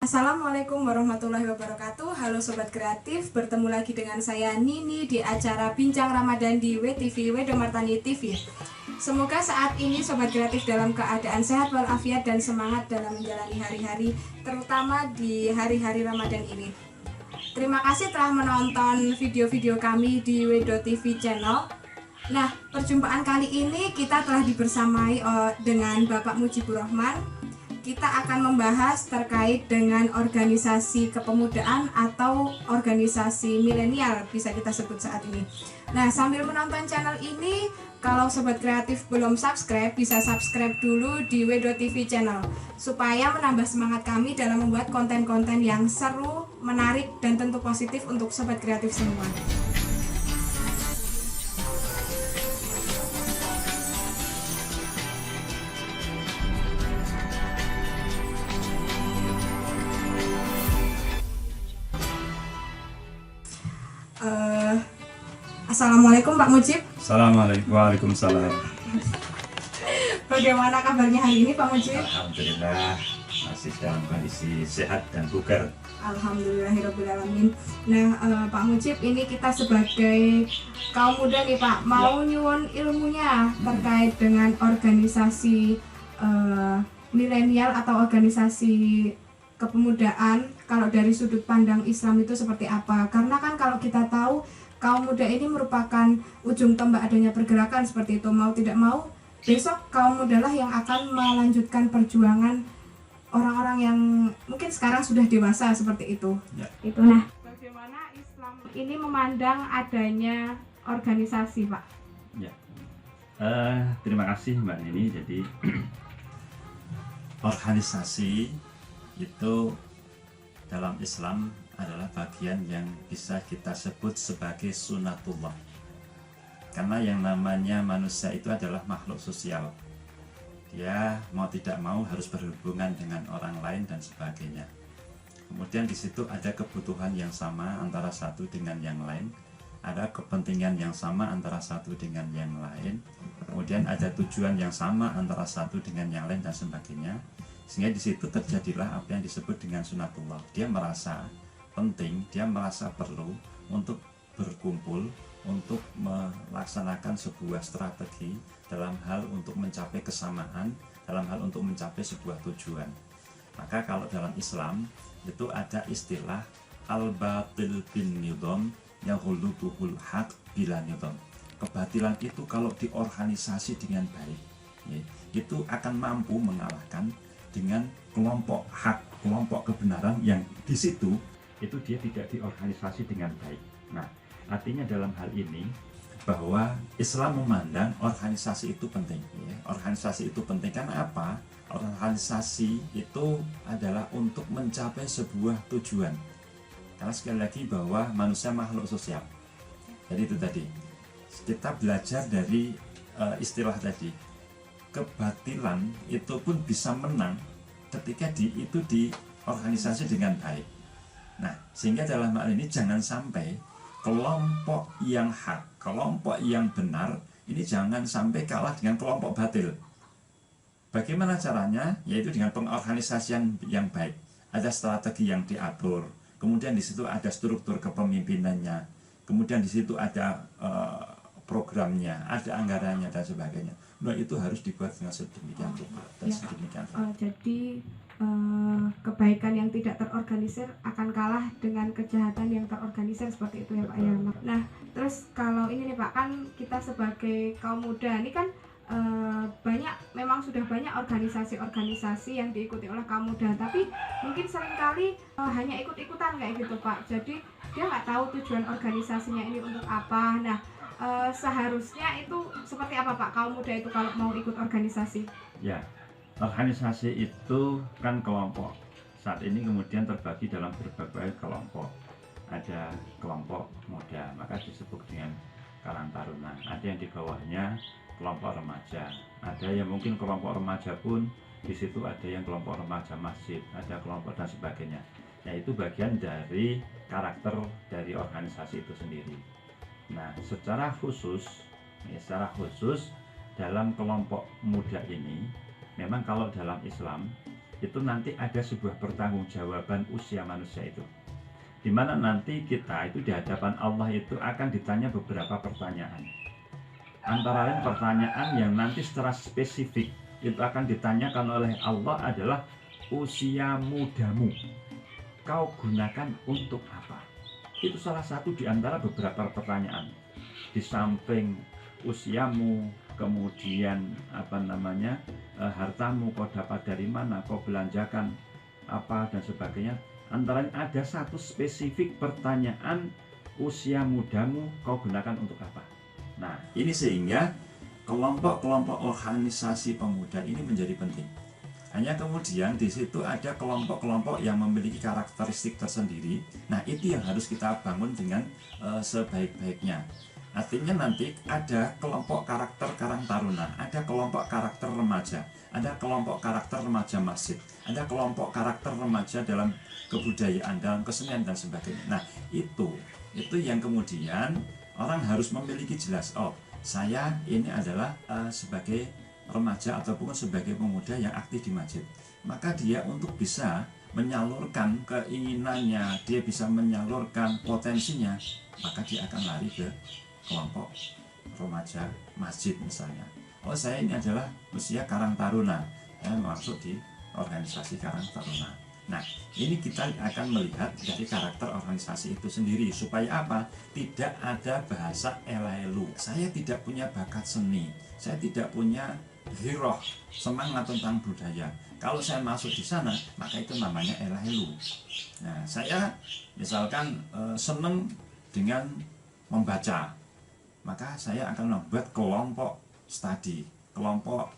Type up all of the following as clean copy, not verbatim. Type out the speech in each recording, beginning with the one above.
Assalamualaikum warahmatullahi wabarakatuh. Halo Sobat Kreatif, bertemu lagi dengan saya Nini di acara Bincang Ramadan di WTV, Wedomartani TV. Semoga saat ini Sobat Kreatif dalam keadaan sehat walafiat dan semangat dalam menjalani hari-hari, terutama di hari-hari Ramadan ini. Terima kasih telah menonton video-video kami di Wedo TV channel. Nah, perjumpaan kali ini kita telah dibersamai dengan Bapak Mujibur Rahman. Kita akan membahas terkait dengan organisasi kepemudaan atau organisasi milenial, bisa kita sebut saat ini. Nah, sambil menonton channel ini, kalau Sobat Kreatif belum subscribe, bisa subscribe dulu di Wedo TV channel supaya menambah semangat kami dalam membuat konten-konten yang seru, menarik, dan tentu positif untuk Sobat Kreatif semua. Assalamualaikum Pak Mujib. Assalamualaikum. Waalaikumsalam. Bagaimana kabarnya hari ini Pak Mujib? Alhamdulillah masih dalam kondisi sehat dan bugar. Alhamdulillahirobbilalamin. Nah, Pak Mujib, ini kita sebagai kaum muda nih Pak, mau nyuwun ilmunya terkait dengan organisasi milenial atau organisasi kepemudaan. Kalau dari sudut pandang Islam itu seperti apa? Karena kan kalau kita tahu kaum muda ini merupakan ujung tombak adanya pergerakan seperti itu. Mau tidak mau, besok kaum muda lah yang akan melanjutkan perjuangan orang-orang yang mungkin sekarang sudah dewasa seperti itu. Ya. Itu. Nah, bagaimana Islam ini memandang adanya organisasi, Pak? Ya. Terima kasih Mbak Nini. Jadi organisasi itu dalam Islam adalah bagian yang bisa kita sebut sebagai sunatullah. Karena yang namanya manusia itu adalah makhluk sosial. Dia mau tidak mau harus berhubungan dengan orang lain dan sebagainya. Kemudian di situ ada kebutuhan yang sama antara satu dengan yang lain, ada kepentingan yang sama antara satu dengan yang lain, kemudian ada tujuan yang sama antara satu dengan yang lain dan sebagainya. Sehingga di situ terjadilah apa yang disebut dengan sunatullah. Dia merasa penting, dia merasa perlu untuk berkumpul, untuk melaksanakan sebuah strategi dalam hal untuk mencapai kesamaan, dalam hal untuk mencapai sebuah tujuan. Maka kalau dalam Islam itu ada istilah al-batil bin nidham yaghlubuhul haq bila nidham. Kebatilan itu kalau diorganisasi dengan baik, ya, itu akan mampu mengalahkan dengan kelompok hak, kelompok kebenaran yang di situ itu dia tidak diorganisasi dengan baik. Nah, artinya dalam hal ini bahwa Islam memandang organisasi itu penting. Ya. Organisasi itu penting karena apa? Organisasi itu adalah untuk mencapai sebuah tujuan. Karena sekali lagi bahwa manusia makhluk sosial. Jadi itu tadi. Kita belajar dari istilah tadi. Kebatilan itu pun bisa menang ketika itu diorganisasi dengan baik. Nah, sehingga dalam hal ini jangan sampai kelompok yang hak, kelompok yang benar ini jangan sampai kalah dengan kelompok batil. Bagaimana caranya? Yaitu dengan pengorganisasian yang baik. Ada strategi yang diatur, kemudian di situ ada struktur kepemimpinannya, kemudian di situ ada programnya, ada anggarannya dan sebagainya. Nah, itu harus dibuat dengan sedemikian rupa dan sedemikian rupa. Jadi kebaikan yang tidak terorganisir akan kalah dengan kejahatan yang terorganisir seperti itu ya Pak ya. Nah, terus kalau ini nih Pak, kan kita sebagai kaum muda ini kan memang sudah banyak organisasi-organisasi yang diikuti oleh kaum muda, tapi mungkin seringkali hanya ikut-ikutan kayak gitu Pak. Jadi dia nggak tahu tujuan organisasinya ini untuk apa. Nah, seharusnya itu seperti apa Pak kaum muda itu kalau mau ikut organisasi? Ya. Organisasi itu kan kelompok. Saat ini kemudian terbagi dalam berbagai kelompok. Ada kelompok muda, maka disebut dengan Karang Taruna. Ada yang di bawahnya kelompok remaja. Ada yang mungkin kelompok remaja pun di situ ada yang kelompok remaja masjid, ada kelompok dan sebagainya. Yaitu bagian dari karakter dari organisasi itu sendiri. Nah, secara khusus dalam kelompok muda ini, memang kalau dalam Islam itu nanti ada sebuah pertanggungjawaban usia manusia itu, di mana nanti kita itu di hadapan Allah itu akan ditanya beberapa pertanyaan. Antara lain pertanyaan yang nanti secara spesifik itu akan ditanyakan oleh Allah adalah usia mudamu, kau gunakan untuk apa? Itu salah satu di antara beberapa pertanyaan. Di samping usiamu, kemudian hartamu kau dapat dari mana, kau belanjakan apa dan sebagainya. Antara lain ada satu spesifik pertanyaan, usia mudamu kau gunakan untuk apa. Nah, ini sehingga kelompok-kelompok organisasi pemuda ini menjadi penting. Hanya kemudian di situ ada kelompok-kelompok yang memiliki karakteristik tersendiri. Nah, itu yang harus kita bangun dengan sebaik-baiknya. Artinya nanti ada kelompok karakter Karang Taruna, ada kelompok karakter remaja, ada kelompok karakter remaja masjid, ada kelompok karakter remaja dalam kebudayaan, dalam kesenian dan sebagainya. Nah, itu yang kemudian orang harus memiliki jelas. Oh, saya ini adalah sebagai remaja ataupun sebagai pemuda yang aktif di masjid. Maka dia untuk bisa menyalurkan keinginannya, dia bisa menyalurkan potensinya, maka dia akan lari ke kelompok remaja masjid misalnya. Oh, saya ini adalah usia Karang Taruna, saya masuk di organisasi Karang Taruna. Nah, ini kita akan melihat dari karakter organisasi itu sendiri. Supaya apa? Tidak ada bahasa elelu. Saya tidak punya bakat seni, saya tidak punya hiroh, semangat tentang budaya. Kalau saya masuk di sana, maka itu namanya elelu. Nah, saya misalkan senang dengan membaca, maka saya akan membuat kelompok studi, kelompok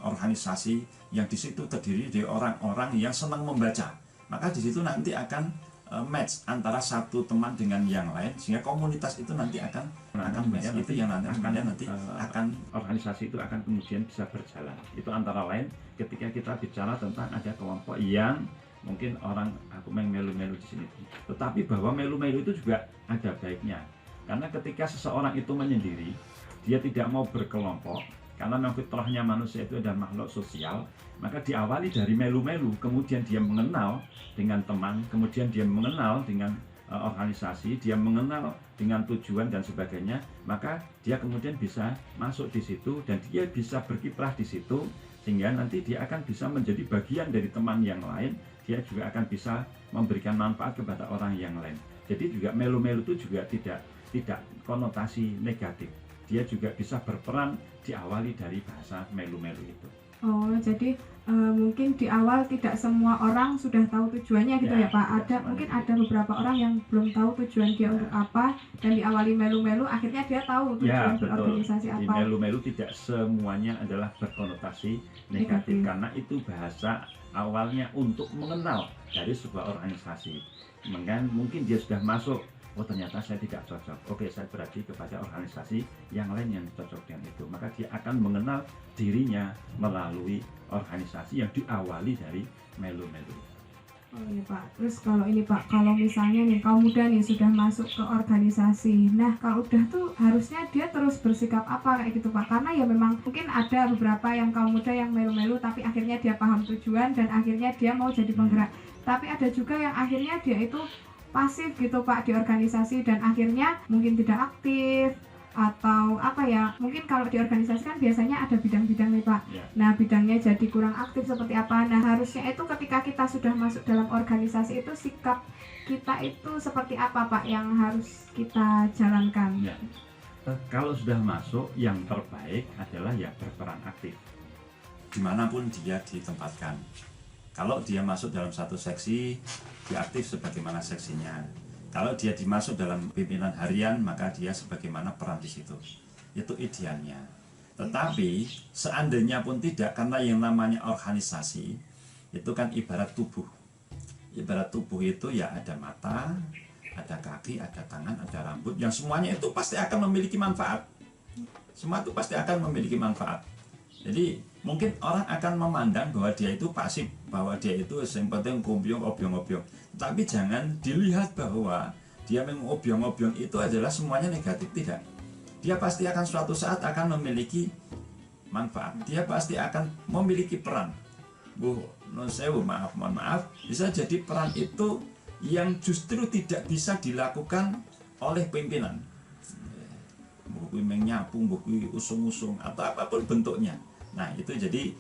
organisasi yang di situ terdiri dari orang-orang yang senang membaca. Maka di situ nanti akan match antara satu teman dengan yang lain, sehingga komunitas itu nanti akan match. Itu yang nanti akan organisasi itu akan kemudian bisa berjalan. Itu antara lain ketika kita bicara tentang ada kelompok yang mungkin orang aku main melu-melu di sini. Tetapi bahwa melu-melu itu juga ada baiknya. Karena ketika seseorang itu menyendiri, dia tidak mau berkelompok, karena memang fitrahnya manusia itu adalah makhluk sosial, maka diawali dari melu-melu, kemudian dia mengenal dengan teman, kemudian dia mengenal dengan organisasi, dia mengenal dengan tujuan dan sebagainya, maka dia kemudian bisa masuk di situ dan dia bisa berkiprah di situ, sehingga nanti dia akan bisa menjadi bagian dari teman yang lain, dia juga akan bisa memberikan manfaat kepada orang yang lain. Jadi juga melu-melu itu juga tidak konotasi negatif. Dia juga bisa berperan diawali dari bahasa melu-melu itu. Oh, jadi mungkin di awal tidak semua orang sudah tahu tujuannya gitu ya Pak. Mungkin ada beberapa orang yang belum tahu tujuan dia untuk apa, dan diawali melu-melu akhirnya dia tahu tujuan berorganisasi apa. Di melu-melu tidak semuanya adalah berkonotasi negatif. Karena itu bahasa awalnya untuk mengenal dari sebuah organisasi. Mungkin dia sudah masuk, oh ternyata saya tidak cocok, oke saya beralih kepada organisasi yang lain yang cocok dengan itu. Maka dia akan mengenal dirinya melalui organisasi yang diawali dari melu-melu. Oh iya Pak, terus kalau ini Pak, kalau misalnya nih kaum muda nih sudah masuk ke organisasi, nah kalau udah tuh harusnya dia terus bersikap apa kayak gitu Pak? Karena ya memang mungkin ada beberapa yang kaum muda yang melu-melu tapi akhirnya dia paham tujuan dan akhirnya dia mau jadi penggerak. Tapi ada juga yang akhirnya dia itu pasif gitu Pak di organisasi dan akhirnya mungkin tidak aktif atau apa ya, mungkin kalau di organisasi kan biasanya ada bidang-bidang nih Pak. Nah bidangnya jadi kurang aktif seperti apa. Nah harusnya itu ketika kita sudah masuk dalam organisasi itu sikap kita itu seperti apa Pak yang harus kita jalankan? Kalau sudah masuk, yang terbaik adalah ya berperan aktif dimanapun dia ditempatkan. Kalau dia masuk dalam satu seksi, dia aktif sebagaimana seksinya. Kalau dia dimasuk dalam pimpinan harian, maka dia sebagaimana peran di situ. Itu idealnya. Tetapi seandainya pun tidak, karena yang namanya organisasi itu kan ibarat tubuh. Ibarat tubuh itu ya ada mata, ada kaki, ada tangan, ada rambut, yang semuanya itu pasti akan memiliki manfaat. Semua itu pasti akan memiliki manfaat. Jadi mungkin orang akan memandang bahwa dia itu pasif, bahwa dia itu yang penting kumpiung, obyong-obyong. Tapi jangan dilihat bahwa dia mengobyong-obyong itu adalah semuanya negatif, tidak. Dia pasti akan suatu saat akan memiliki manfaat. Dia pasti akan memiliki peran. mohon maaf, bisa jadi peran itu yang justru tidak bisa dilakukan oleh pimpinan. Buku menyapu, buku usung-usung atau apapun bentuknya. Nah itu jadi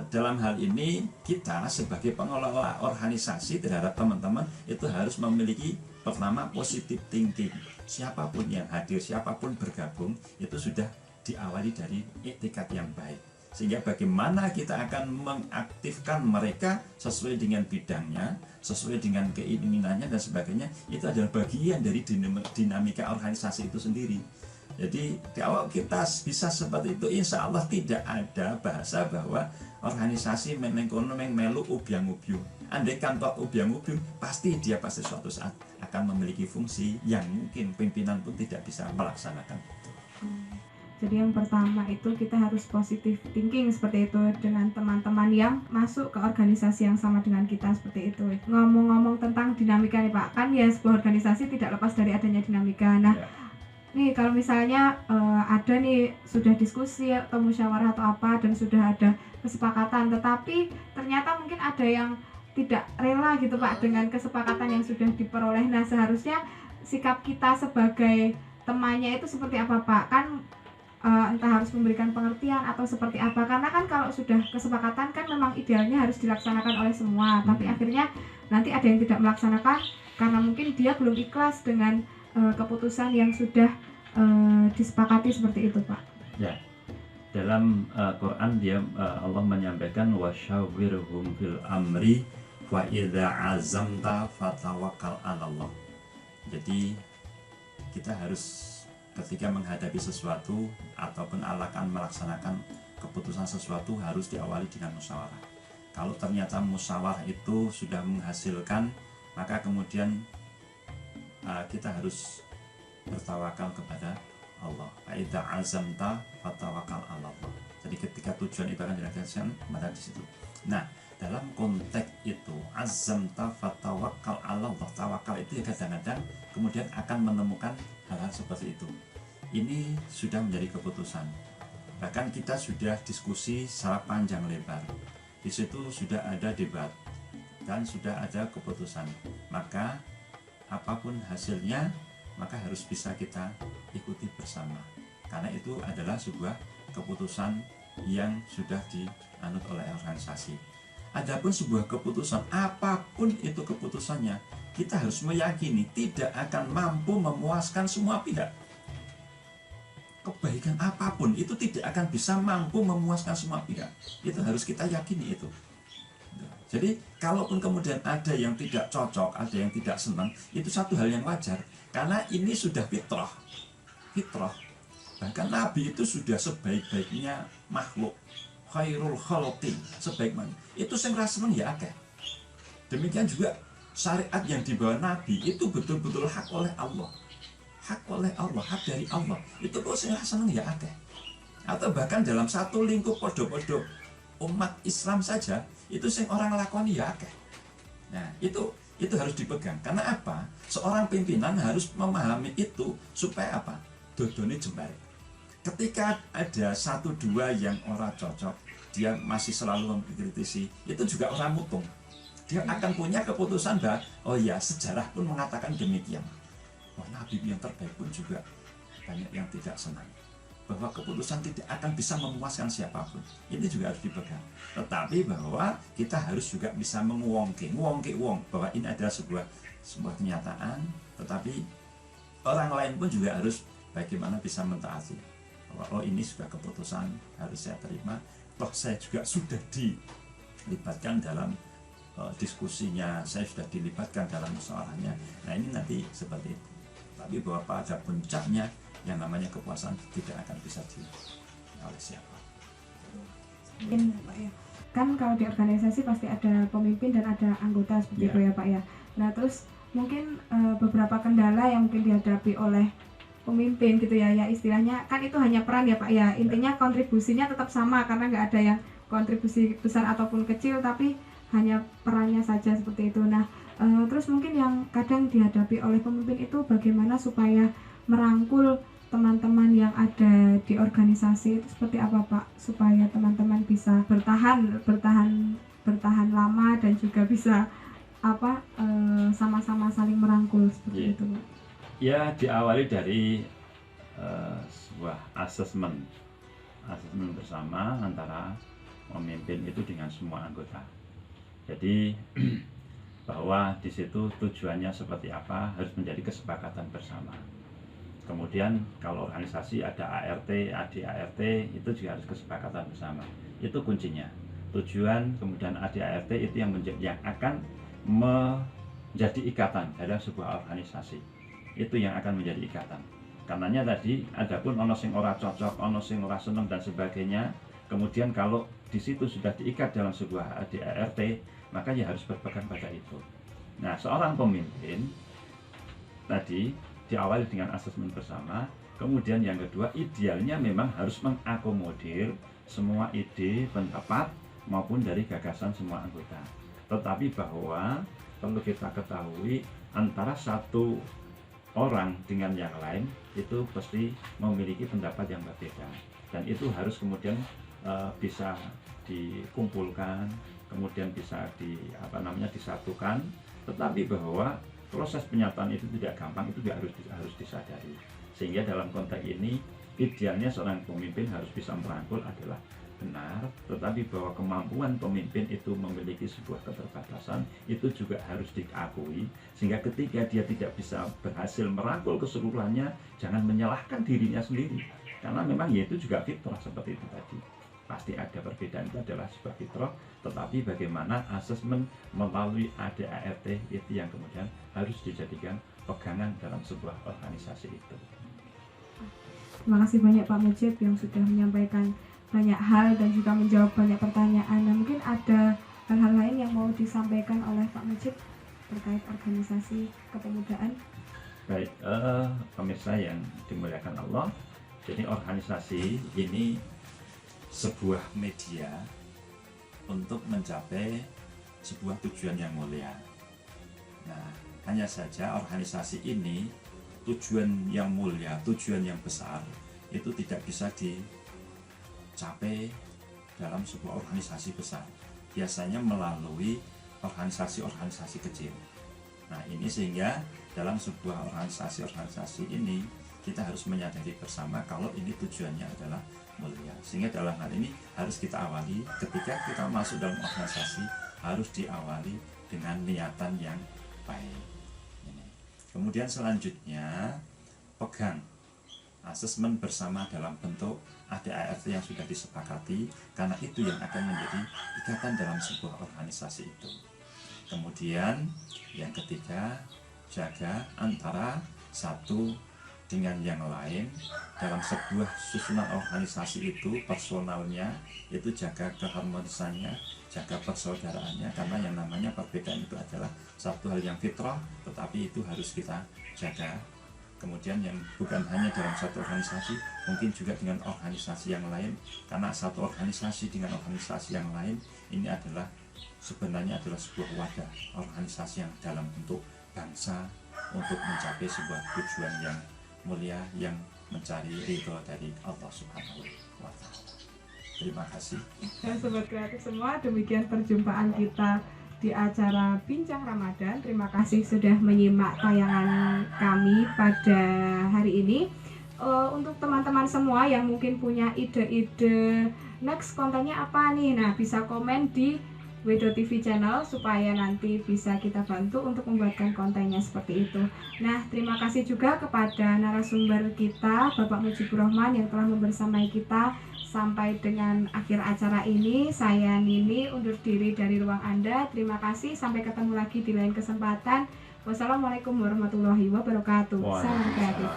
dalam hal ini kita sebagai pengelola organisasi terhadap teman-teman itu harus memiliki pertama positive thinking. Siapapun yang hadir, siapapun bergabung itu sudah diawali dari etikat yang baik. Sehingga bagaimana kita akan mengaktifkan mereka sesuai dengan bidangnya, sesuai dengan keinginannya dan sebagainya, itu adalah bagian dari dinamika organisasi itu sendiri. Jadi kalau kita bisa seperti itu, insya Allah tidak ada bahasa bahwa organisasi melu ubyang-ubyung. Andai kantor ubyang-ubyung, pasti suatu saat akan memiliki fungsi yang mungkin pimpinan pun tidak bisa melaksanakan. Jadi yang pertama itu kita harus positive thinking seperti itu dengan teman-teman yang masuk ke organisasi yang sama dengan kita seperti itu. Ngomong-ngomong tentang dinamika nih Pak, kan ya sebuah organisasi tidak lepas dari adanya dinamika. Nah, nih kalau misalnya ada nih sudah diskusi atau musyawarah atau apa dan sudah ada kesepakatan, tetapi ternyata mungkin ada yang tidak rela gitu Pak dengan kesepakatan yang sudah diperoleh. Nah, seharusnya sikap kita sebagai temannya itu seperti apa Pak? Kan entah harus memberikan pengertian atau seperti apa, karena kan kalau sudah kesepakatan kan memang idealnya harus dilaksanakan oleh semua, tapi akhirnya nanti ada yang tidak melaksanakan karena mungkin dia belum ikhlas dengan keputusan yang sudah disepakati seperti itu Pak. Ya, dalam Quran Allah menyampaikan wasyawirhum fil amri wa idza azamta fatawakkal 'alallah. Jadi kita harus ketika menghadapi sesuatu ataupun akan melaksanakan keputusan sesuatu harus diawali dengan musyawarah. Kalau ternyata musyawarah itu sudah menghasilkan, maka kemudian kita harus bertawakal kepada Allah. Aidza azamta fatawakal 'alallah. Jadi ketika tujuan itu akan dilaksanakan, maka di situ. Nah, dalam konteks itu azamta fatawakal 'alallah, tawakal itu kadang-kadang kemudian akan menemukan hal-hal seperti itu. Ini sudah menjadi keputusan. Bahkan kita sudah diskusi secara panjang lebar. Di situ sudah ada debat dan sudah ada keputusan. Maka apapun hasilnya, maka harus bisa kita ikuti bersama. Karena itu adalah sebuah keputusan yang sudah dianut oleh organisasi. Adapun sebuah keputusan, apapun itu keputusannya, kita harus meyakini tidak akan mampu memuaskan semua pihak. Kebaikan apapun itu tidak akan bisa mampu memuaskan semua pihak. Itu harus kita yakini itu. Jadi kalaupun kemudian ada yang tidak cocok, ada yang tidak senang, itu satu hal yang wajar. Karena ini sudah fitrah. Bahkan Nabi itu sudah sebaik-baiknya makhluk, khairul khalqi, sebaik-baiknya. Itu yang rasa senang ya akeh. Demikian juga syariat yang dibawa Nabi itu betul-betul hak oleh Allah. Hak dari Allah. Itu kok sing seneng ya akeh. Atau bahkan dalam satu lingkup podo-podo umat Islam saja, itu sing orang lakoni ya akeh. Nah, itu harus dipegang. Karena apa? Seorang pimpinan harus memahami itu supaya apa? Dodone jembar. Ketika ada satu dua yang orang cocok, dia masih selalu mengkritisi, itu juga orang mutung. Dia akan punya keputusan bahwa oh ya, sejarah pun mengatakan demikian. Nabi yang terbaik pun juga banyak yang tidak senang bahwa keputusan tidak akan bisa memuaskan siapapun. Ini juga harus dipegang. Tetapi bahwa kita harus juga bisa menguongke bahwa ini adalah sebuah kenyataan. Tetapi orang lain pun juga harus bagaimana bisa mentaati bahwa oh ini sudah keputusan harus saya terima. Toh saya juga sudah dilibatkan dalam diskusinya, saya sudah dilibatkan dalam musyawarahnya. Nah ini nanti seperti itu. Tapi bahwa pada puncaknya yang namanya kepuasan tidak akan bisa oleh siapa. Mungkin Pak ya. Kan kalau di organisasi pasti ada pemimpin dan ada anggota seperti itu ya Pak ya. Nah terus mungkin beberapa kendala yang mungkin dihadapi oleh pemimpin gitu ya, istilahnya kan itu hanya peran ya Pak ya. Intinya kontribusinya tetap sama karena nggak ada yang kontribusi besar ataupun kecil, tapi hanya perannya saja seperti itu. Nah terus mungkin yang kadang dihadapi oleh pemimpin itu bagaimana supaya merangkul teman-teman yang ada di organisasi itu seperti apa Pak, supaya teman-teman bisa bertahan bertahan lama dan juga bisa sama-sama saling merangkul seperti itu, Pak? Ya, diawali dari sebuah asesmen bersama antara pemimpin itu dengan semua anggota. Jadi bahwa di situ tujuannya seperti apa harus menjadi kesepakatan bersama. Kemudian kalau organisasi ada ART, ADART itu juga harus kesepakatan bersama. Itu kuncinya. Tujuan kemudian ADART itu yang akan menjadi ikatan dalam sebuah organisasi. Itu yang akan menjadi ikatan. Karenanya tadi adapun ono sing ora cocok, ono sing ora seneng dan sebagainya. Kemudian kalau di situ sudah diikat dalam sebuah ADART, maka ya harus berpegang pada itu. Nah, seorang pemimpin tadi diawali dengan asesmen bersama, kemudian yang kedua idealnya memang harus mengakomodir semua ide, pendapat maupun dari gagasan semua anggota. Tetapi bahwa perlu kita ketahui antara satu orang dengan yang lain itu pasti memiliki pendapat yang berbeda, dan itu harus kemudian bisa dikumpulkan, kemudian bisa disatukan. Tetapi bahwa proses penyataan itu tidak gampang, itu juga harus disadari. Sehingga dalam konteks ini idealnya seorang pemimpin harus bisa merangkul adalah benar, tetapi bahwa kemampuan pemimpin itu memiliki sebuah keterbatasan itu juga harus diakui, sehingga ketika dia tidak bisa berhasil merangkul keseluruhannya, jangan menyalahkan dirinya sendiri, karena memang ya itu juga fitrah seperti itu tadi. Pasti ada perbedaan, itu adalah sebuah fitrah, tetapi bagaimana asesmen melalui ADART itu yang kemudian harus dijadikan pegangan dalam sebuah organisasi itu. Terima kasih banyak Pak Mujib yang sudah menyampaikan banyak hal dan juga menjawab banyak pertanyaan. Nah, mungkin ada hal-hal lain yang mau disampaikan oleh Pak Mujib terkait organisasi kepemudaan. Baik, pemirsa yang dimuliakan Allah, jadi organisasi ini sebuah media untuk mencapai sebuah tujuan yang mulia. Nah, hanya saja organisasi ini tujuan yang mulia, tujuan yang besar itu tidak bisa dicapai dalam sebuah organisasi besar. Biasanya melalui organisasi-organisasi kecil. Nah, ini sehingga dalam sebuah organisasi ini kita harus menyadari bersama kalau ini tujuannya adalah mulia. Sehingga dalam hal ini harus kita awali ketika kita masuk dalam organisasi, harus diawali dengan niatan yang baik. Ini. Kemudian selanjutnya pegang asesmen bersama dalam bentuk ADART yang sudah disepakati, karena itu yang akan menjadi ikatan dalam sebuah organisasi itu. Kemudian yang ketiga, jaga antara satu dengan yang lain dalam sebuah susunan organisasi itu, personalnya itu jaga keharmonisannya, jaga persaudaraannya, karena yang namanya perbedaan itu adalah satu hal yang fitrah, tetapi itu harus kita jaga. Kemudian yang bukan hanya dalam satu organisasi, mungkin juga dengan organisasi yang lain, karena satu organisasi dengan organisasi yang lain ini adalah sebenarnya adalah sebuah wadah organisasi yang dalam bentuk bangsa untuk mencapai sebuah tujuan yang mulia, yang mencari ridho dari Allah Subhanahu wa Ta'ala. Terima kasih. Dan Sobat Kreatif semua, demikian perjumpaan kita di acara Bincang Ramadan. Terima kasih sudah menyimak tayangan kami pada hari ini. Untuk teman-teman semua yang mungkin punya ide-ide next kontennya apa nih, nah bisa komen di WedoTV channel supaya nanti bisa kita bantu untuk membuatkan kontennya seperti itu. Nah, terima kasih juga kepada narasumber kita Bapak Mujibur Rahman yang telah membersamai kita sampai dengan akhir acara ini. Saya Nini undur diri dari ruang Anda. Terima kasih, sampai ketemu lagi di lain kesempatan. Wassalamualaikum warahmatullahi wabarakatuh. Salam kreatif.